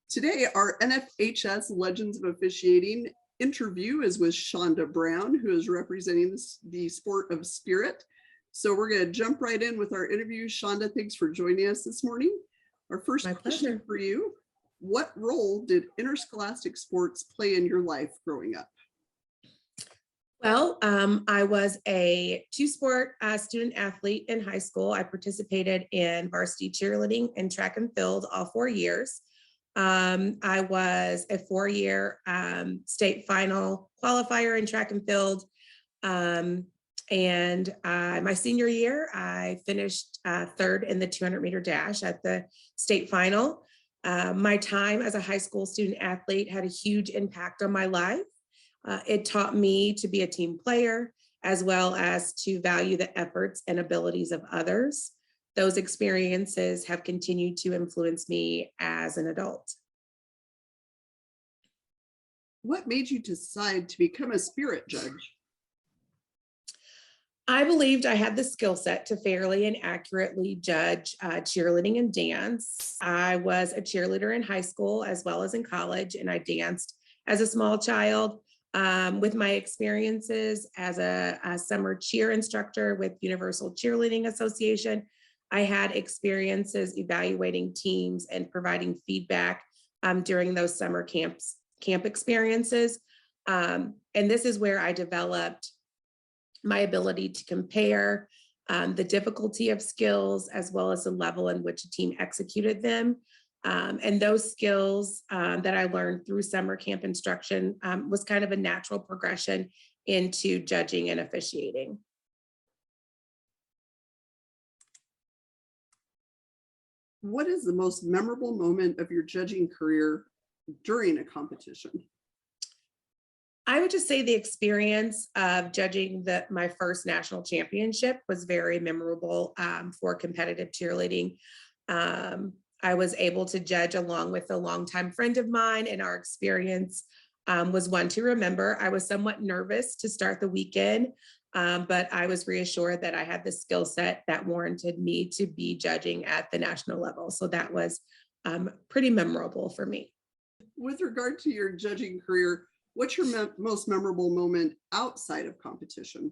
Today, our NFHS Legends of Officiating interview is with Shaunda Brown, who is representing the sport of spirit. So we're going to jump right in with our interview. Shaunda, thanks for joining us this morning. Our first question for you: what role did interscholastic sports play in your life growing up? Well, I was a two-sport student athlete in high school. I participated in varsity cheerleading and track and field all 4 years. I was a 4-year state final qualifier in track and field. And my senior year, I finished third in the 200-meter dash at the state final. My time as a high school student athlete had a huge impact on my life. It taught me to be a team player, as well as to value the efforts and abilities of others. Those experiences have continued to influence me as an adult. What made you decide to become a spirit judge? I believed I had the skill set to fairly and accurately judge cheerleading and dance. I was a cheerleader in high school as well as in college, and I danced as a small child. With my experiences as a summer cheer instructor with Universal Cheerleading Association, I had experiences evaluating teams and providing feedback during those summer camp experiences. And this is where I developed my ability to compare the difficulty of skills as well as the level in which a team executed them. And those skills that I learned through summer camp instruction was kind of a natural progression into judging and officiating. What is the most memorable moment of your judging career during a competition? I would just say the experience of judging my first national championship was very memorable for competitive cheerleading. I was able to judge along with a longtime friend of mine, and our experience was one to remember. I was somewhat nervous to start the weekend, but I was reassured that I had the skill set that warranted me to be judging at the national level. So that was pretty memorable for me. With regard to your judging career, what's your most memorable moment outside of competition?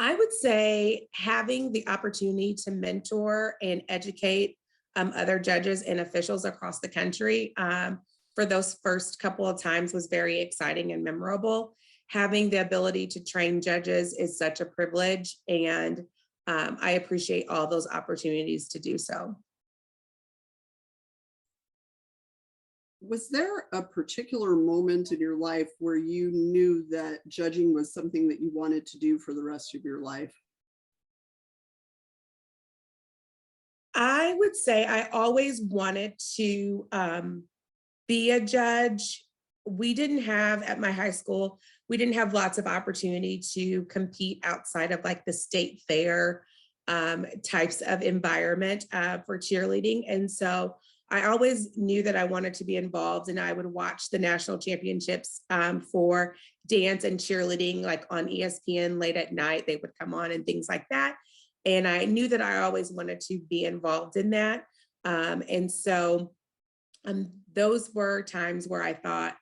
I would say having the opportunity to mentor and educate other judges and officials across the country for those first couple of times was very exciting and memorable. Having the ability to train judges is such a privilege, and I appreciate all those opportunities to do so. Was there a particular moment in your life where you knew that judging was something that you wanted to do for the rest of your life? I would say I always wanted to be a judge. At my high school, we didn't have lots of opportunity to compete outside of like the state fair types of environment for cheerleading. And so I always knew that I wanted to be involved, and I would watch the national championships for dance and cheerleading, like on ESPN late at night. They would come on and things like that. And I knew that I always wanted to be involved in that. And so those were times where I thought,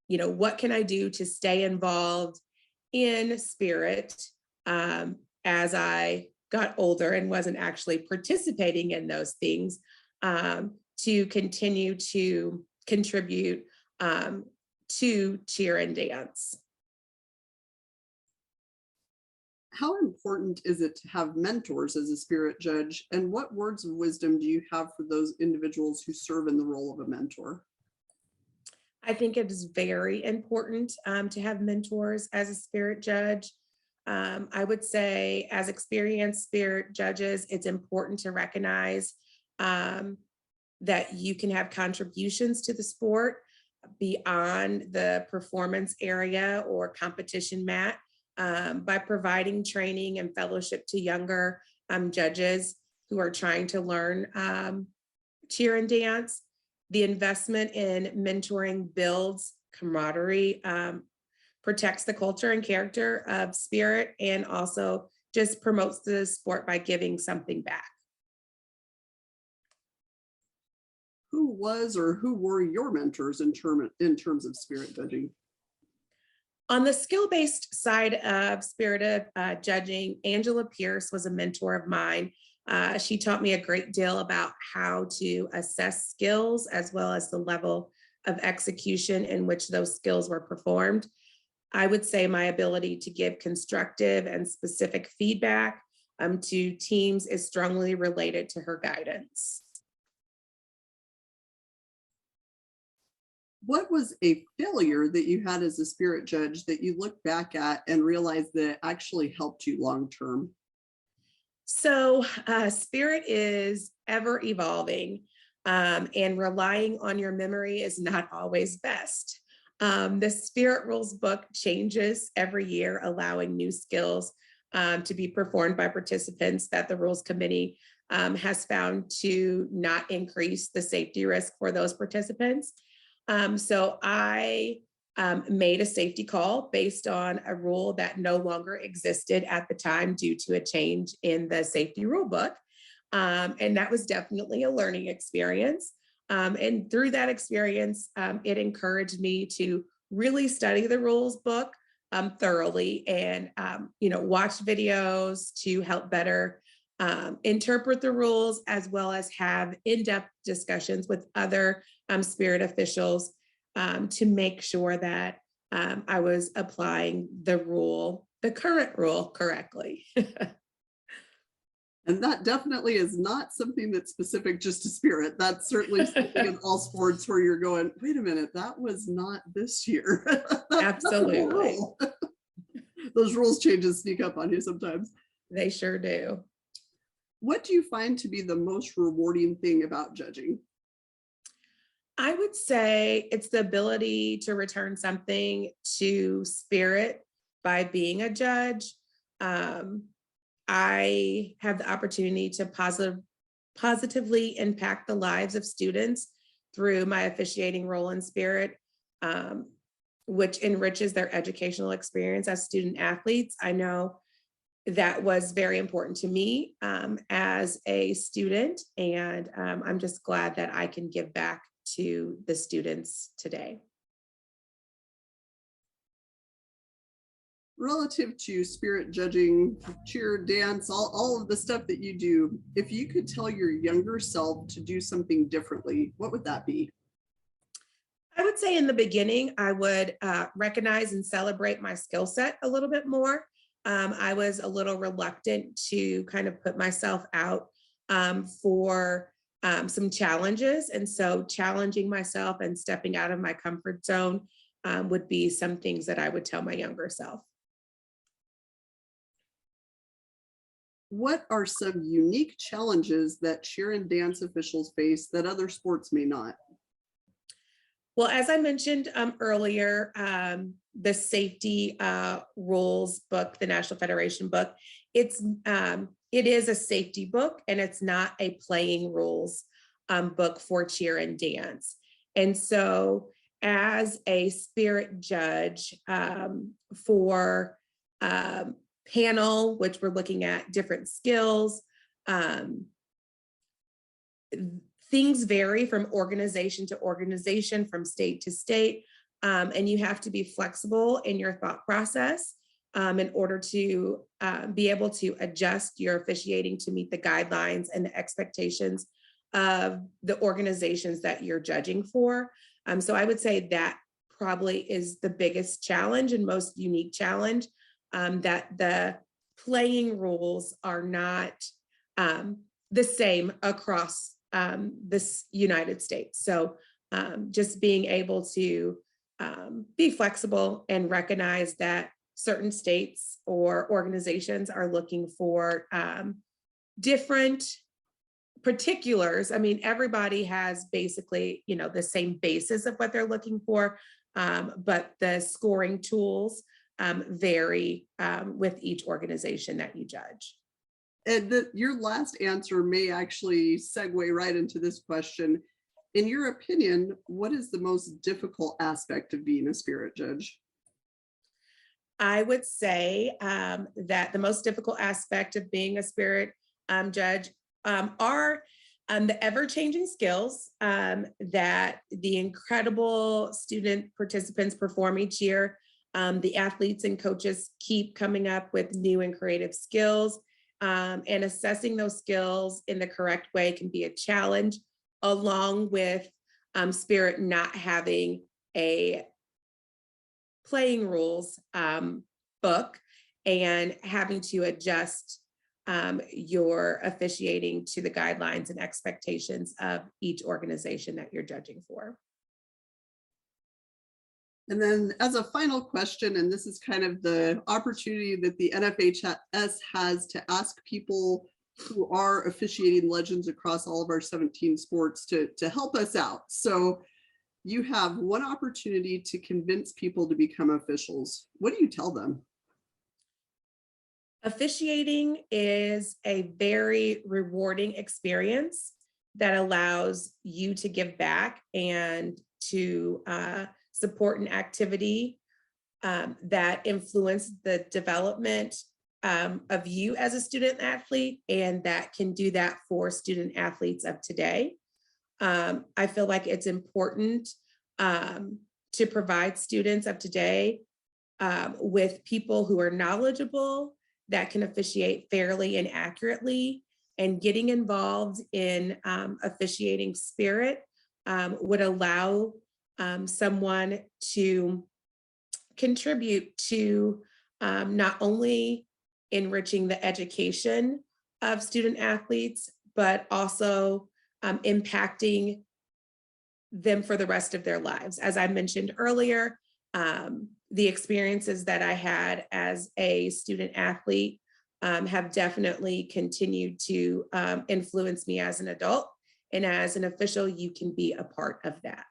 what can I do to stay involved in spirit as I got older and wasn't actually participating in those things, to continue to contribute to cheer and dance. How important is it to have mentors as a spirit judge? And what words of wisdom do you have for those individuals who serve in the role of a mentor? I think it is very important to have mentors as a spirit judge. I would say as experienced spirit judges, it's important to recognize that you can have contributions to the sport beyond the performance area or competition mat by providing training and fellowship to younger judges who are trying to learn cheer and dance. The investment in mentoring builds camaraderie, protects the culture and character of spirit, and also just promotes the sport by giving something back. Who who was or who were your mentors in terms of spirit judging? On the skill-based side of spirit judging, Angela Pierce was a mentor of mine. She taught me a great deal about how to assess skills as well as the level of execution in which those skills were performed. I would say my ability to give constructive and specific feedback to teams is strongly related to her guidance. What was a failure that you had as a spirit judge that you look back at and realize that it actually helped you long term? So spirit is ever evolving, and relying on your memory is not always best. The spirit rules book changes every year, allowing new skills to be performed by participants that the rules committee has found to not increase the safety risk for those participants. So I made a safety call based on a rule that no longer existed at the time due to a change in the safety rule book. And that was definitely a learning experience. And through that experience, it encouraged me to really study the rules book thoroughly and watch videos to help better interpret the rules, as well as have in-depth discussions with other spirit officials to make sure that I was applying the current rule correctly. And that definitely is not something that's specific just to spirit. That's certainly something in all sports where you're going, wait a minute, that was not this year. Absolutely. Those rules changes sneak up on you sometimes. They sure do. What do you find to be the most rewarding thing about judging? I would say it's the ability to return something to spirit by being a judge. I have the opportunity to positively impact the lives of students through my officiating role in spirit, which enriches their educational experience as student athletes. I know that was very important to me as a student, and I'm just glad that I can give back to the students today. Relative to spirit judging, cheer, dance, all of the stuff that you do, if you could tell your younger self to do something differently, what would that be? I would say in the beginning, I would recognize and celebrate my skill set a little bit more. I was a little reluctant to kind of put myself out for some challenges. And so challenging myself and stepping out of my comfort zone would be some things that I would tell my younger self. What are some unique challenges that cheer and dance officials face that other sports may not? Well, as I mentioned earlier, the safety rules book, the National Federation book, it is a safety book, and it's not a playing rules book for cheer and dance. And so as a spirit judge for panel, which we're looking at different skills, things vary from organization to organization, from state to state, and you have to be flexible in your thought process in order to be able to adjust your officiating to meet the guidelines and the expectations of the organizations that you're judging for. So I would say that probably is the biggest challenge and most unique challenge, that the playing rules are not the same across this United States. So just being able to be flexible and recognize that certain states or organizations are looking for different particulars. I mean, everybody has basically, the same basis of what they're looking for, but the scoring tools vary with each organization that you judge. And your last answer may actually segue right into this question. In your opinion, what is the most difficult aspect of being a spirit judge? I would say that the most difficult aspect of being a spirit judge are The ever-changing skills that the incredible student participants perform each year. The athletes and coaches keep coming up with new and creative skills, and assessing those skills in the correct way can be a challenge, along with Spirit not having a playing rules book and having to adjust your officiating to the guidelines and expectations of each organization that you're judging for. And then as a final question, and this is kind of the opportunity that the NFHS has to ask people who are officiating legends across all of our 17 sports to help us out. So you have one opportunity to convince people to become officials. What do you tell them? Officiating is a very rewarding experience that allows you to give back and to support an activity that influence the development of you as a student athlete, and that can do that for student athletes of today. I feel like it's important to provide students of today with people who are knowledgeable, that can officiate fairly and accurately, and getting involved in officiating Spirit would allow someone to contribute to not only enriching the education of student athletes, but also impacting them for the rest of their lives. As I mentioned earlier, the experiences that I had as a student athlete have definitely continued to influence me as an adult. And as an official, you can be a part of that.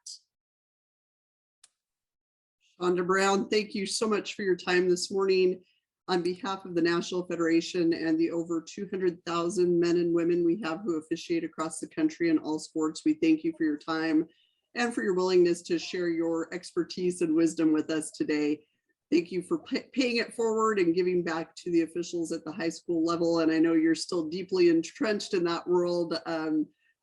Shaunda Brown, thank you so much for your time this morning. On behalf of the National Federation and the over 200,000 men and women we have who officiate across the country in all sports, we thank you for your time and for your willingness to share your expertise and wisdom with us today. Thank you for paying it forward and giving back to the officials at the high school level. And I know you're still deeply entrenched in that world,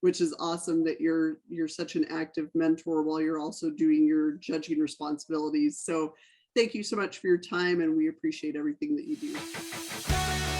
which is awesome that you're such an active mentor while you're also doing your judging responsibilities. So thank you so much for your time, and we appreciate everything that you do.